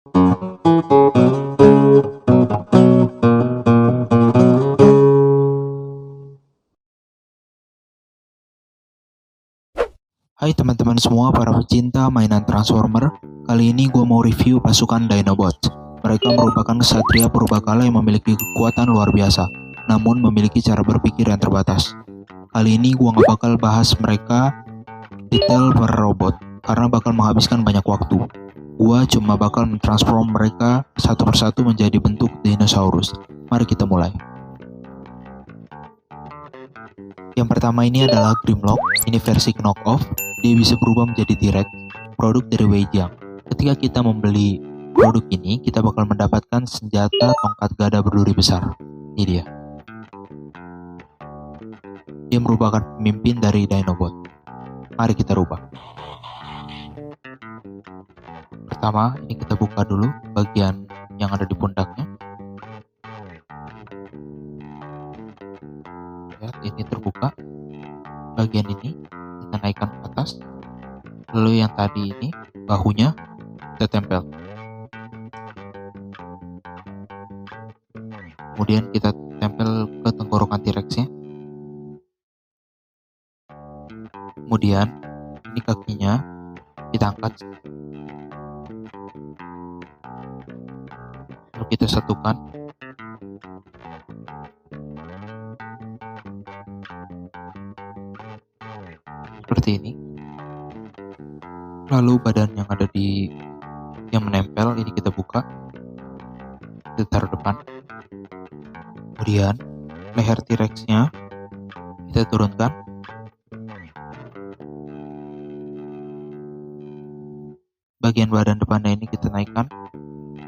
Hai teman-teman semua para pecinta mainan Transformer. Kali ini gue mau review pasukan Dinobots. Mereka merupakan kesatria purbakala yang memiliki kekuatan luar biasa, namun memiliki cara berpikir yang terbatas. Kali ini gue gak bakal bahas mereka detail per robot, karena bakal menghabiskan banyak waktu. Gue cuma bakal mentransform mereka satu persatu menjadi bentuk dinosaurus. Mari kita mulai. Yang pertama ini adalah Grimlock. Ini versi knock-off. Dia bisa berubah menjadi T-Rex, produk dari Weijiang. Ketika kita membeli produk ini, kita bakal mendapatkan senjata tongkat gada berduri besar. Ini dia. Dia merupakan pemimpin dari Dinobot. Mari kita rubah. Pertama, ini kita buka dulu bagian yang ada di pundaknya. Lihat, ini terbuka. Bagian ini kita naikkan ke atas. Lalu yang tadi ini, bahunya kita tempel. Kemudian kita tempel ke tenggorokan T-Rex-nya. Kemudian ini kakinya kita angkat. Lalu kita satukan. Seperti ini. Lalu badan yang ada yang menempel ini kita buka. Kita taruh depan. Kemudian leher T-Rex-nya kita turunkan. Bagian badan depannya ini kita naikkan.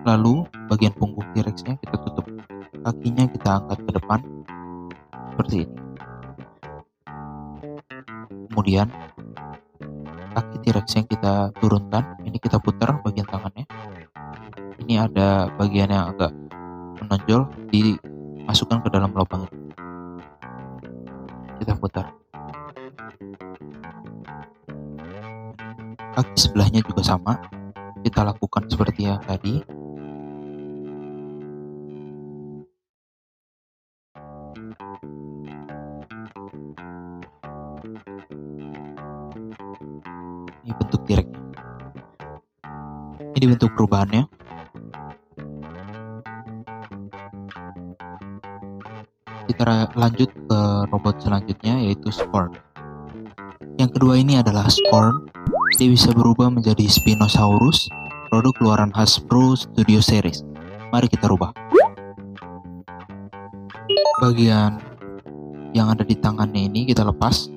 Lalu bagian punggung T-Rex-nya kita tutup. Kakinya kita angkat ke depan. Seperti ini. Kemudian kaki T-Rex yang kita turunkan. Ini kita putar bagian tangannya. Ini ada bagian yang agak menonjol, dimasukkan ke dalam lubang ini. Kita putar. Kaki sebelahnya juga sama. Kita lakukan seperti yang tadi. Ini bentuk T-Rex. Ini bentuk perubahannya. Kita lanjut ke robot selanjutnya, yaitu Scorn. Yang kedua ini adalah Scorn. Dia bisa berubah menjadi Spinosaurus, produk keluaran Hasbro Studio Series. Mari kita rubah. Bagian yang ada di tangannya ini kita lepas.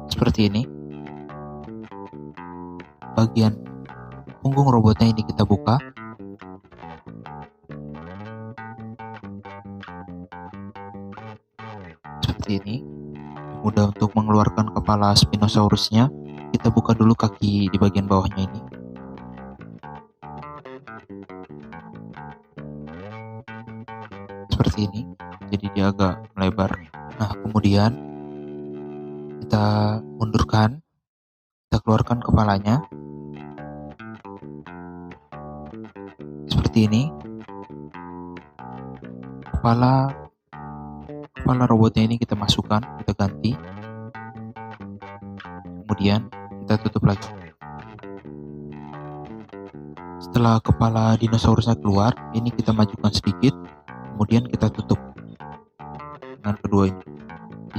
Seperti ini. Bagian punggung robotnya ini kita buka. Seperti ini. Mudah untuk mengeluarkan kepala Spinosaurusnya. Kita buka dulu kaki di bagian bawahnya ini. Seperti ini. Jadi dia agak melebar. Nah, kemudian kita mundurkan. Kita keluarkan kepalanya. Seperti ini. Kepala robotnya ini kita masukkan, kita ganti. Kemudian kita tutup lagi. Setelah kepala dinosaurusnya keluar, ini kita majukan sedikit. Kemudian kita tutup dengan kedua ini,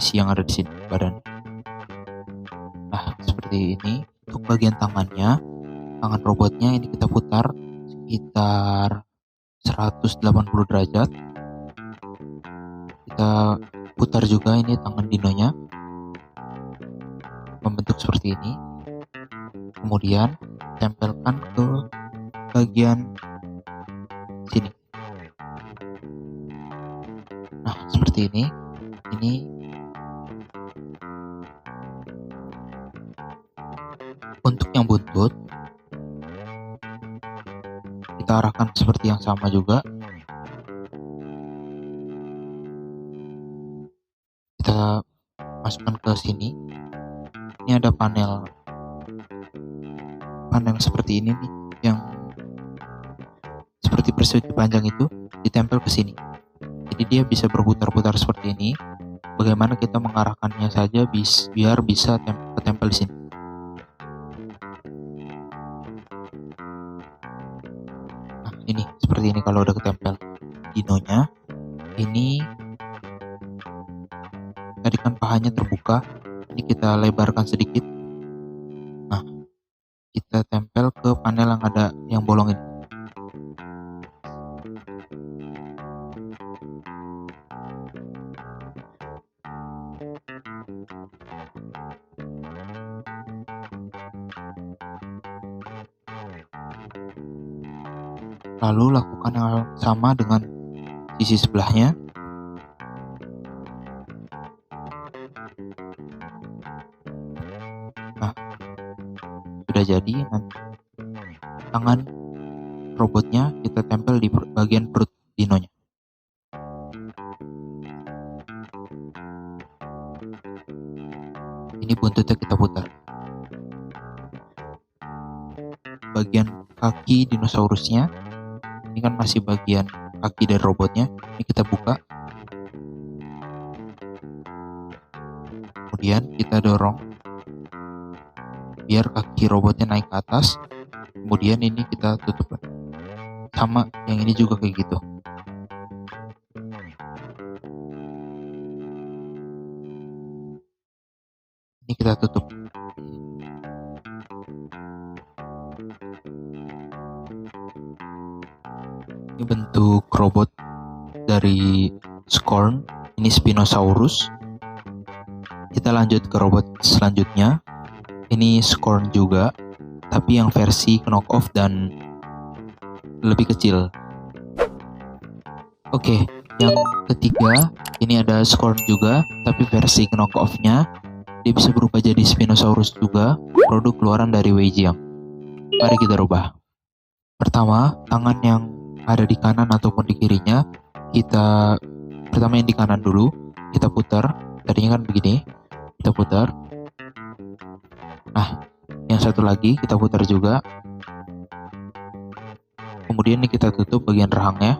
isi yang ada di sini, badan. Nah, seperti ini. Untuk bagian tangannya, tangan robotnya ini kita putar sekitar 180 derajat. Kita putar juga ini tangan dinonya, membentuk seperti ini. Kemudian tempelkan ke bagian sini. Nah, seperti ini. Ini untuk yang buntut kita arahkan seperti yang sama juga. Kita masukkan ke sini. Ini ada panel seperti ini nih, yang seperti persegi panjang itu ditempel ke sini. Jadi dia bisa berputar-putar seperti ini. Bagaimana kita mengarahkannya saja biar bisa ketempel di sini. Nah, ini seperti ini kalau udah ketempel dinonya. Ini tadi kan pahanya terbuka, ini kita lebarkan sedikit. Nah, kita tempel ke panel yang ada yang bolong ini. Lalu lakukan hal sama dengan sisi sebelahnya. Nah, sudah jadi. Nanti tangan robotnya kita tempel di bagian perut dinonya. Ini buntutnya kita putar. Bagian kaki dinosaurusnya, ini kan masih bagian kaki dari robotnya, ini kita buka. Kemudian kita dorong biar kaki robotnya naik ke atas. Kemudian ini kita tutup. Sama yang ini juga kayak gitu. Ini kita tutup. Ini bentuk robot dari Scorn. Ini Spinosaurus. Kita lanjut ke robot selanjutnya. Ini Scorn juga, tapi yang versi knock-off dan lebih kecil. Oke, yang ketiga ini ada Scorn juga, tapi versi knock-off-nya. Dia bisa berubah jadi Spinosaurus juga, produk keluaran dari Weijiang. Mari kita rubah. Pertama, tangan yang ada di kanan ataupun di kirinya, pertama yang di kanan dulu, kita putar. Tadinya kan begini, kita putar. Nah, yang satu lagi kita putar juga. Kemudian ini kita tutup bagian rahangnya.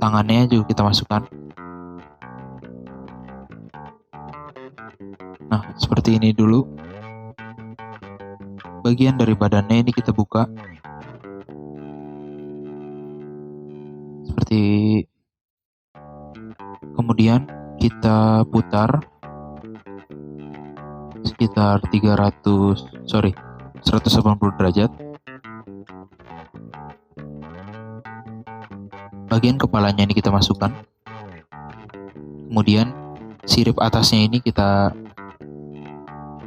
Tangannya juga kita masukkan. Nah, seperti ini dulu. Bagian dari badannya ini kita buka. Seperti kemudian kita putar sekitar 180 derajat. Bagian kepalanya ini kita masukkan. Kemudian sirip atasnya ini kita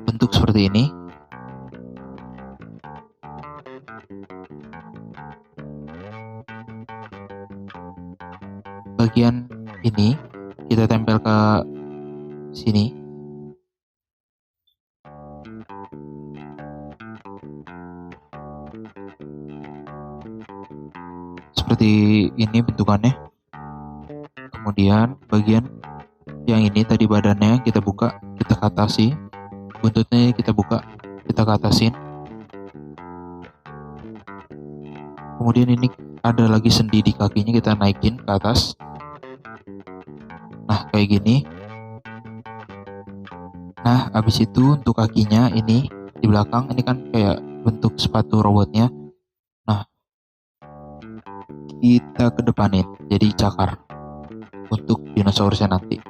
bentuk seperti ini. Bagian ini kita tempel ke sini. Seperti ini bentukannya. Kemudian bagian yang ini tadi badannya kita buka, kita ke atasi. Buntutnya kita buka, kita ke atasin. Kemudian ini ada lagi sendi di kakinya, kita naikin ke atas. Nah, kayak gini. Nah, habis itu untuk kakinya ini di belakang, ini kan kayak bentuk sepatu robotnya. Nah, kita kedepanin jadi cakar untuk dinosaurusnya nanti.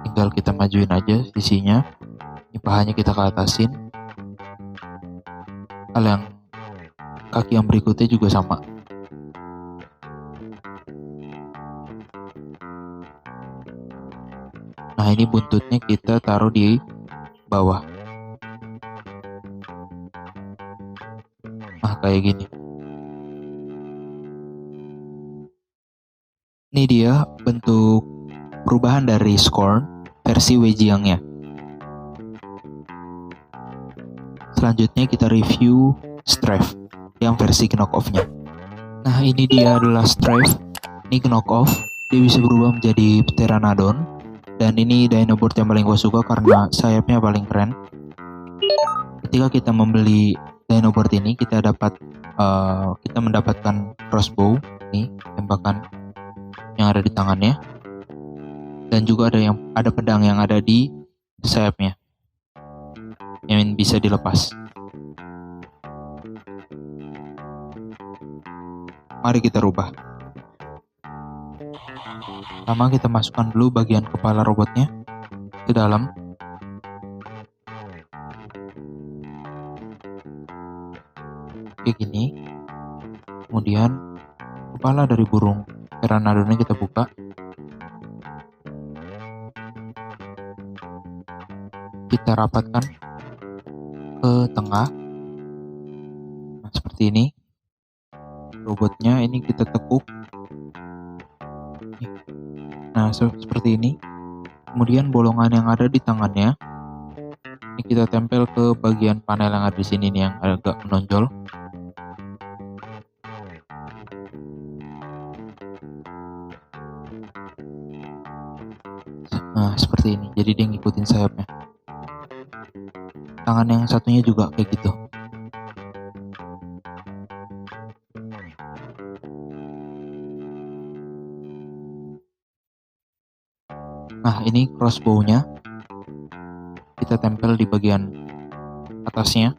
Tinggal kita majuin aja sisinya. Ini pahanya kita ke atasin. Hal yang kaki yang berikutnya juga sama. Nah, ini buntutnya kita taruh di bawah. Nah, kayak gini. Ini dia bentuk perubahan dari Scorn versi Weijiangnya. Selanjutnya kita review Strife yang versi knock-off-nya. Nah, ini dia adalah Strife. Ini knock-off. Dia bisa berubah menjadi Pteranodon. Dan ini Dinoboard yang paling gue suka karena sayapnya paling keren. Ketika kita membeli Dinoboard ini, kita mendapatkan crossbow, nih tembakan yang ada di tangannya, dan juga ada pedang yang ada di sayapnya yang bisa dilepas. Mari kita rubah. Pertama kita masukkan dulu bagian kepala robotnya ke dalam. Kayak gini. Kemudian kepala dari burung pteranodonnya kita buka. Kita rapatkan ke tengah. Nah, seperti ini. Robotnya ini kita tekuk. Nah, seperti ini. Kemudian bolongan yang ada di tangannya ini kita tempel ke bagian panel yang ada di sini nih, yang agak menonjol. Nah, seperti ini. Jadi dia ngikutin sayapnya. Tangan yang satunya juga kayak gitu. Nah, ini crossbow-nya kita tempel di bagian atasnya.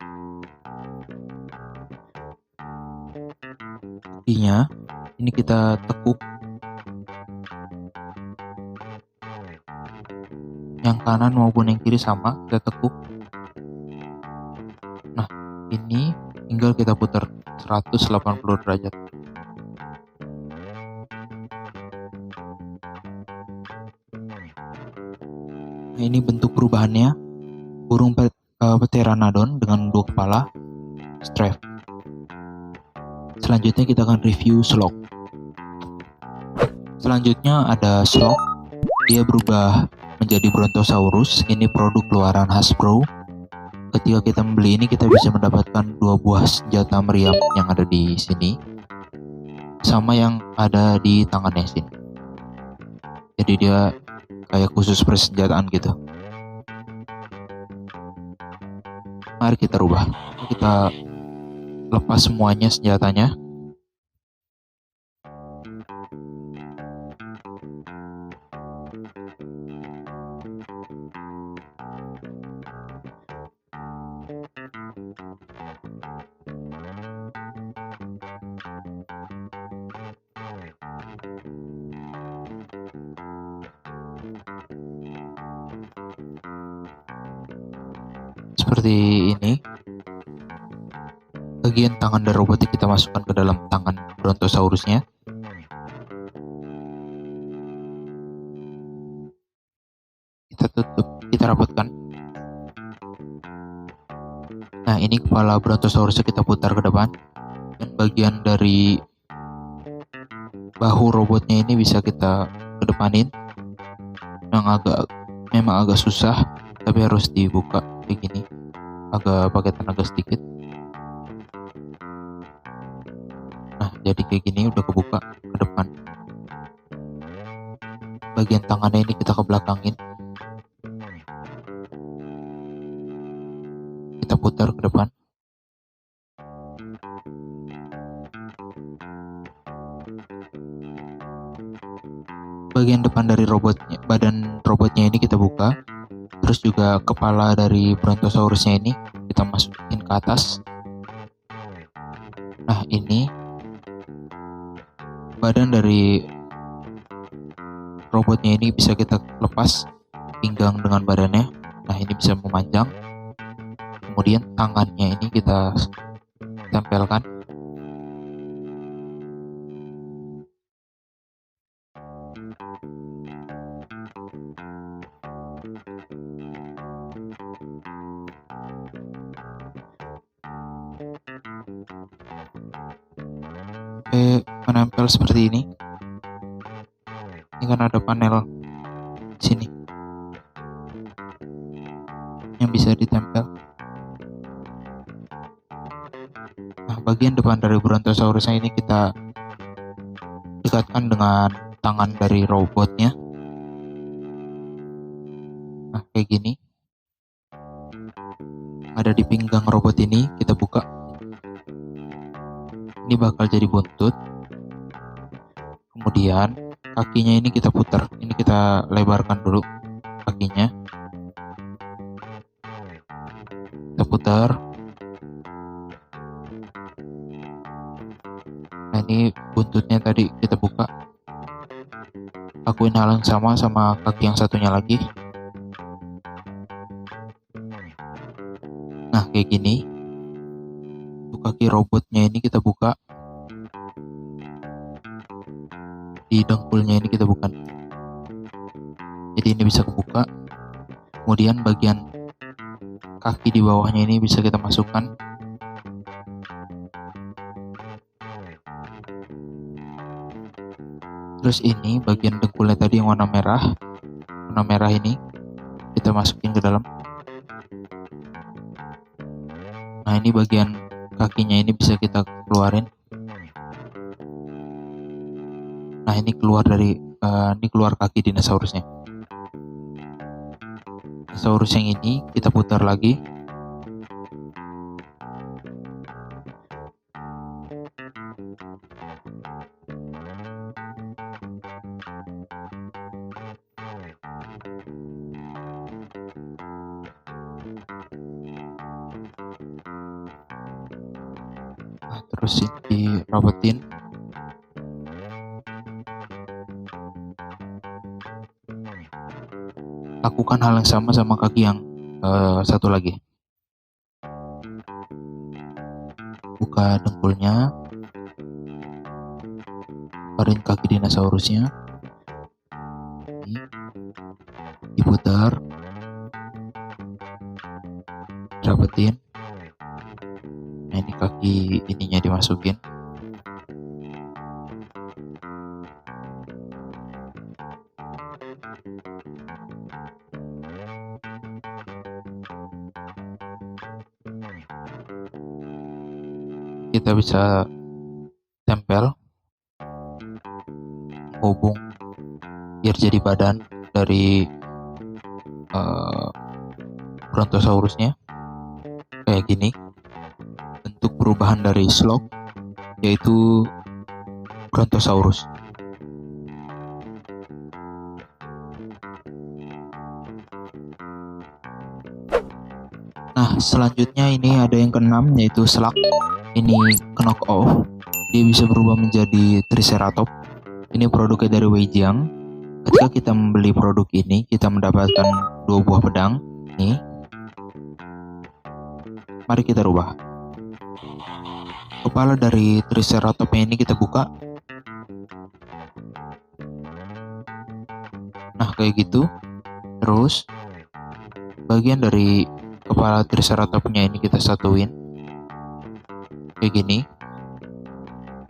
Kakinya ini kita tekuk. Yang kanan maupun yang kiri sama, kita tekuk. Nah, ini tinggal kita putar 180 derajat. Nah, ini bentuk perubahannya. Burung pteranodon dengan 2 kepala, strap. Selanjutnya kita akan review slug. Selanjutnya ada slug. Dia berubah menjadi Brontosaurus. Ini produk keluaran Hasbro. Ketika kita membeli ini, kita bisa mendapatkan 2 buah senjata meriam yang ada di sini, sama yang ada di tangannya sini. Jadi dia kayak khusus persenjataan gitu. Mari kita rubah. Kita lepas semuanya senjatanya. Seperti ini. Bagian tangan dari robotnya kita masukkan ke dalam tangan Brontosaurusnya. Kita tutup, kita rapatkan. Nah, ini kepala Brontosaurusnya kita putar ke depan. Dan bagian dari bahu robotnya ini bisa kita kedepanin. Memang agak susah, tapi harus dibuka kayak gini. Agak pakai tenaga sedikit. Nah, jadi kayak gini udah kebuka ke depan. Bagian tangannya ini kita ke belakangin. Kita putar ke depan. Bagian depan dari badan robotnya ini kita buka. Terus juga kepala dari Brontosaurusnya ini kita masukin ke atas. Nah, ini badan dari robotnya ini bisa kita lepas pinggang dengan badannya. Nah, ini bisa memanjang. Kemudian tangannya ini kita tempelkan. Menempel seperti ini. Ini kan ada panel sini yang bisa ditempel. Nah, bagian depan dari Brontosaurusnya ini kita dekatkan dengan tangan dari robotnya. kayak gini. Ada di pinggang robot ini, kita buka. Ini bakal jadi buntut. Kemudian kakinya ini kita putar. Ini kita lebarkan dulu kakinya. Kita putar. Nah, ini buntutnya tadi kita buka. Lakuin hal yang sama kaki yang satunya lagi. Nah, kayak gini. Untuk kaki robotnya ini kita buka. Di dengkulnya ini kita buka. Jadi ini bisa kebuka. Kemudian bagian kaki di bawahnya ini bisa kita masukkan. Terus ini bagian dengkulnya tadi yang warna merah ini kita masukin ke dalam. Nah, ini bagian kakinya ini bisa kita keluarin. Nah, ini keluar dari ini keluar kaki dinosaurusnya. Dinosaurus yang ini kita putar lagi. Nah, terus dirapetin. Lakukan hal yang sama kaki yang satu lagi. Buka dengkulnya, keluarin kaki dinosaurusnya, diputar, rapetin. Nah, ini kaki ininya dimasukin. Kita bisa tempel, hubung biar jadi badan dari Brontosaurusnya kayak gini. Bentuk perubahan dari slug yaitu Brontosaurus. Nah, selanjutnya ini ada yang keenam yaitu Slug. Ini knock off. Dia bisa berubah menjadi Triceratops. Ini produknya dari Weijiang. Ketika kita membeli produk ini, kita mendapatkan 2 buah pedang. Nih. Mari kita rubah. Kepala dari Triceratops ini kita buka. Nah, kayak gitu. Terus bagian dari kepala Triceratopsnya ini kita satuin kayak gini.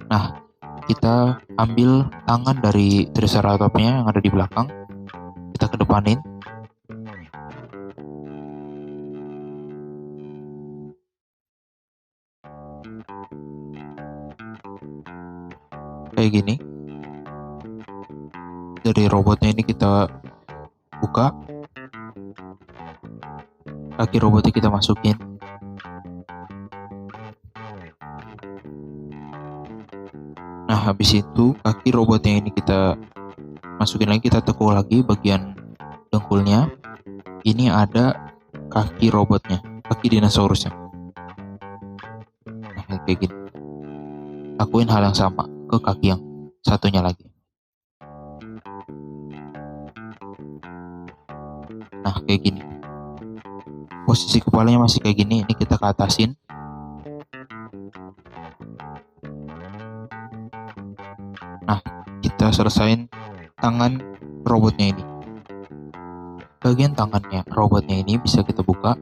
Nah, kita ambil tangan dari Triceratopsnya yang ada di belakang, kita kedepanin. Kayak gini. Dari robotnya ini kita buka. Kaki robotnya kita masukin. Nah, habis itu kaki robotnya ini kita masukin lagi, kita tekuk lagi bagian dengkulnya. Ini ada kaki robotnya, kaki dinosaurusnya. Nah, kayak gini. Lakuin hal yang sama ke kaki yang satunya lagi. Nah, kayak gini. Posisi kepalanya masih kayak gini, ini kita ke atasin. Nah, kita selesain tangan robotnya ini. Bagian tangannya robotnya ini bisa kita buka.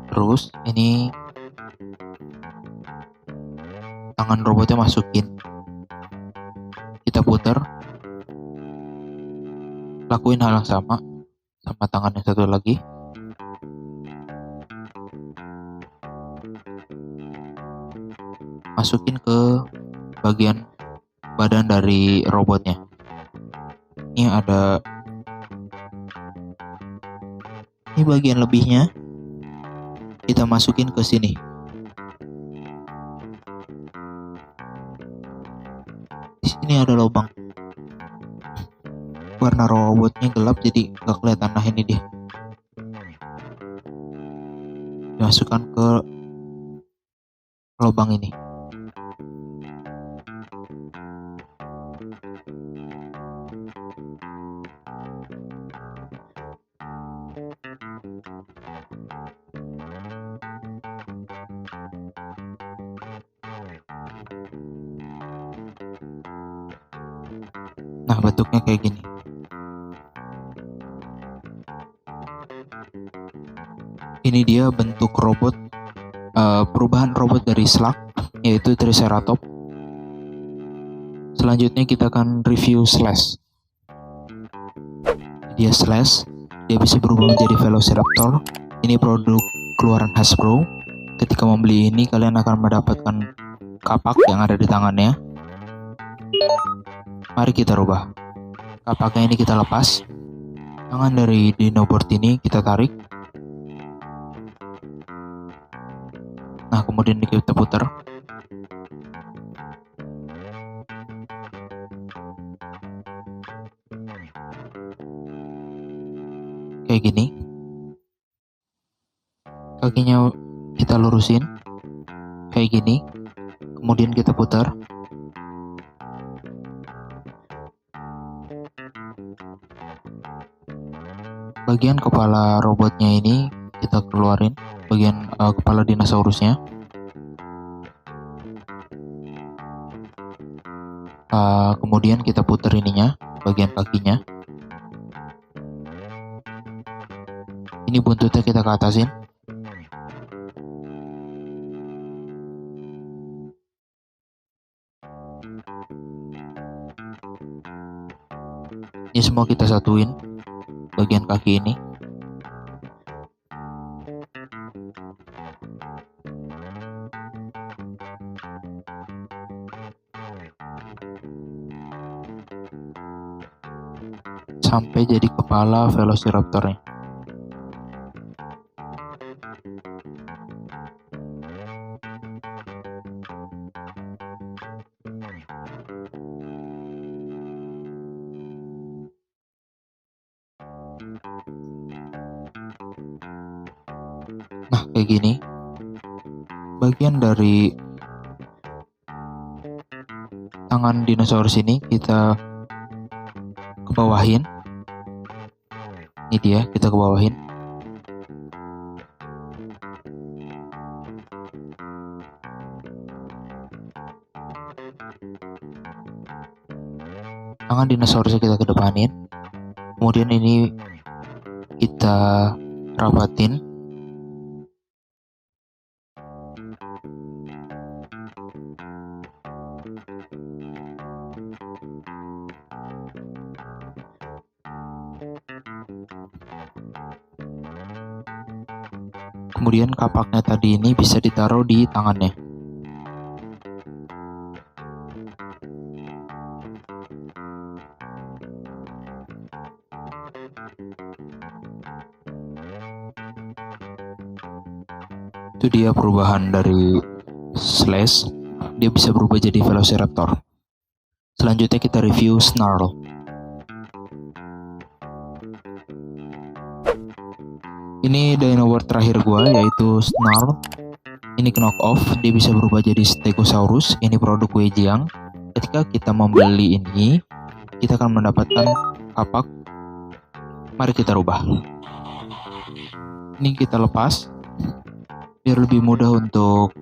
Terus ini tangan robotnya masukin. Kita putar. Lakuin hal yang sama tangan yang satu lagi. Masukin ke bagian badan dari robotnya. Ini ada Ini bagian lebihnya kita masukin ke sini. Di sini ada lubang. Warna robotnya gelap jadi nggak kelihatan. Nah ini dia. Dimasukkan ke lubang ini. Nah bentuknya kayak gini. Ini dia bentuk robot, perubahan robot dari Slug, yaitu Triceratops. Selanjutnya kita akan review Slash. Dia Slash, dia bisa berubah menjadi Velociraptor. Ini produk keluaran Hasbro. Ketika membeli ini kalian akan mendapatkan kapak yang ada di tangannya. Mari kita rubah. Kapaknya ini kita lepas. Tangan dari Dinoboard ini kita tarik. Nah kemudian kita putar. Kayak gini. Kakinya kita lurusin kayak gini, kemudian kita putar. Bagian kepala robotnya ini kita keluarin, bagian kepala dinosaurusnya. Kemudian kita putar ininya, bagian kakinya. Ini buntutnya kita ke atasin. Ini semua kita satuin bagian kaki ini. Sampai jadi kepala Velociraptornya. Nah kayak gini. Bagian dari tangan dinosaurus ini kita kebawahin. Ini dia, kita kebawahin. Tangan dinosaurusnya kita kedepanin. Kemudian ini kita rapatin. Kemudian kapaknya tadi ini bisa ditaruh di tangannya. Itu dia perubahan dari Slash. Dia bisa berubah jadi Velociraptor. Selanjutnya kita review Snarl. Ini Dinoboard terakhir gua, yaitu Snarl. Ini knock off, dia bisa berubah jadi Stegosaurus. Ini produk Weijiang. Ketika kita membeli ini, kita akan mendapatkan kapak. Mari kita rubah. Ini kita lepas biar lebih mudah untuk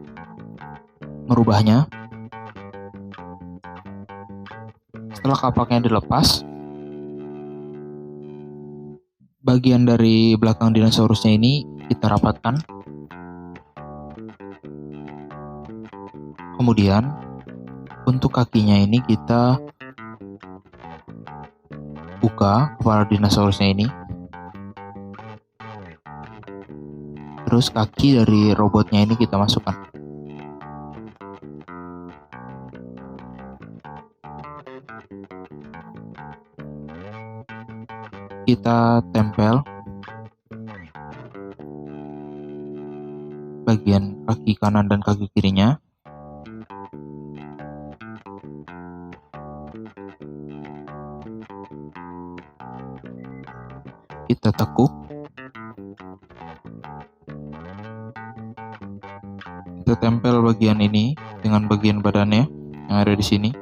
merubahnya. Setelah kapaknya dilepas, bagian dari belakang dinosaurusnya ini kita rapatkan. Kemudian untuk kakinya ini kita buka kepala dinosaurusnya ini. Terus kaki dari robotnya ini kita masukkan. Kita tempel bagian kaki kanan dan kaki kirinya. Kita tekuk. Kita tempel bagian ini dengan bagian badannya yang ada di sini.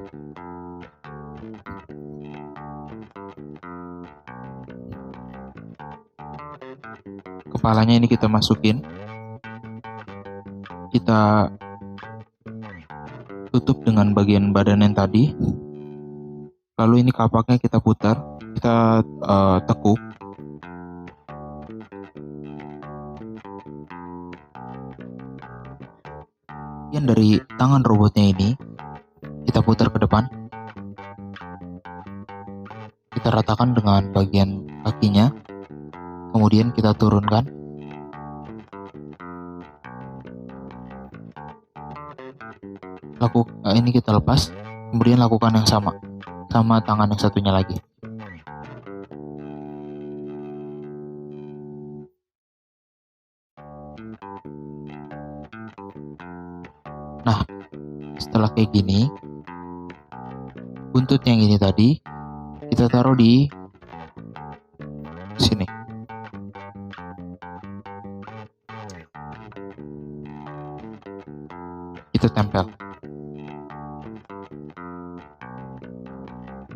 Kepalanya ini kita masukin. Kita tutup dengan bagian badan yang tadi. Lalu ini kapaknya kita putar, kita tekuk. Bagian dari tangan robotnya ini kita putar ke depan. Kita ratakan dengan bagian kakinya. Kemudian kita turunkan. Ini kita lepas. Kemudian lakukan yang sama tangan yang satunya lagi. Nah, setelah kayak gini, buntut yang ini tadi kita taruh di sini. Kita tempel.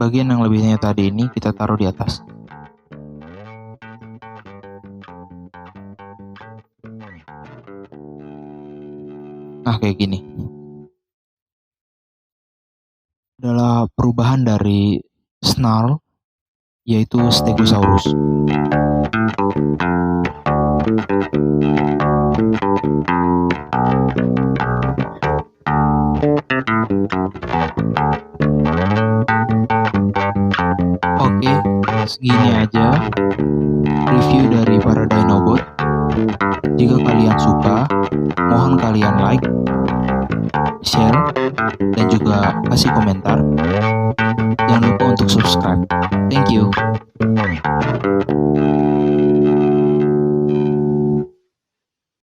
Bagian yang lebihnya tadi ini kita taruh di atas. Nah, kayak gini. Adalah perubahan dari Snarl, yaitu Stegosaurus. Oke, segini aja review dari para Dinobot. Jika kalian suka, mohon kalian like, share, dan juga kasih komentar. Jangan lupa untuk subscribe.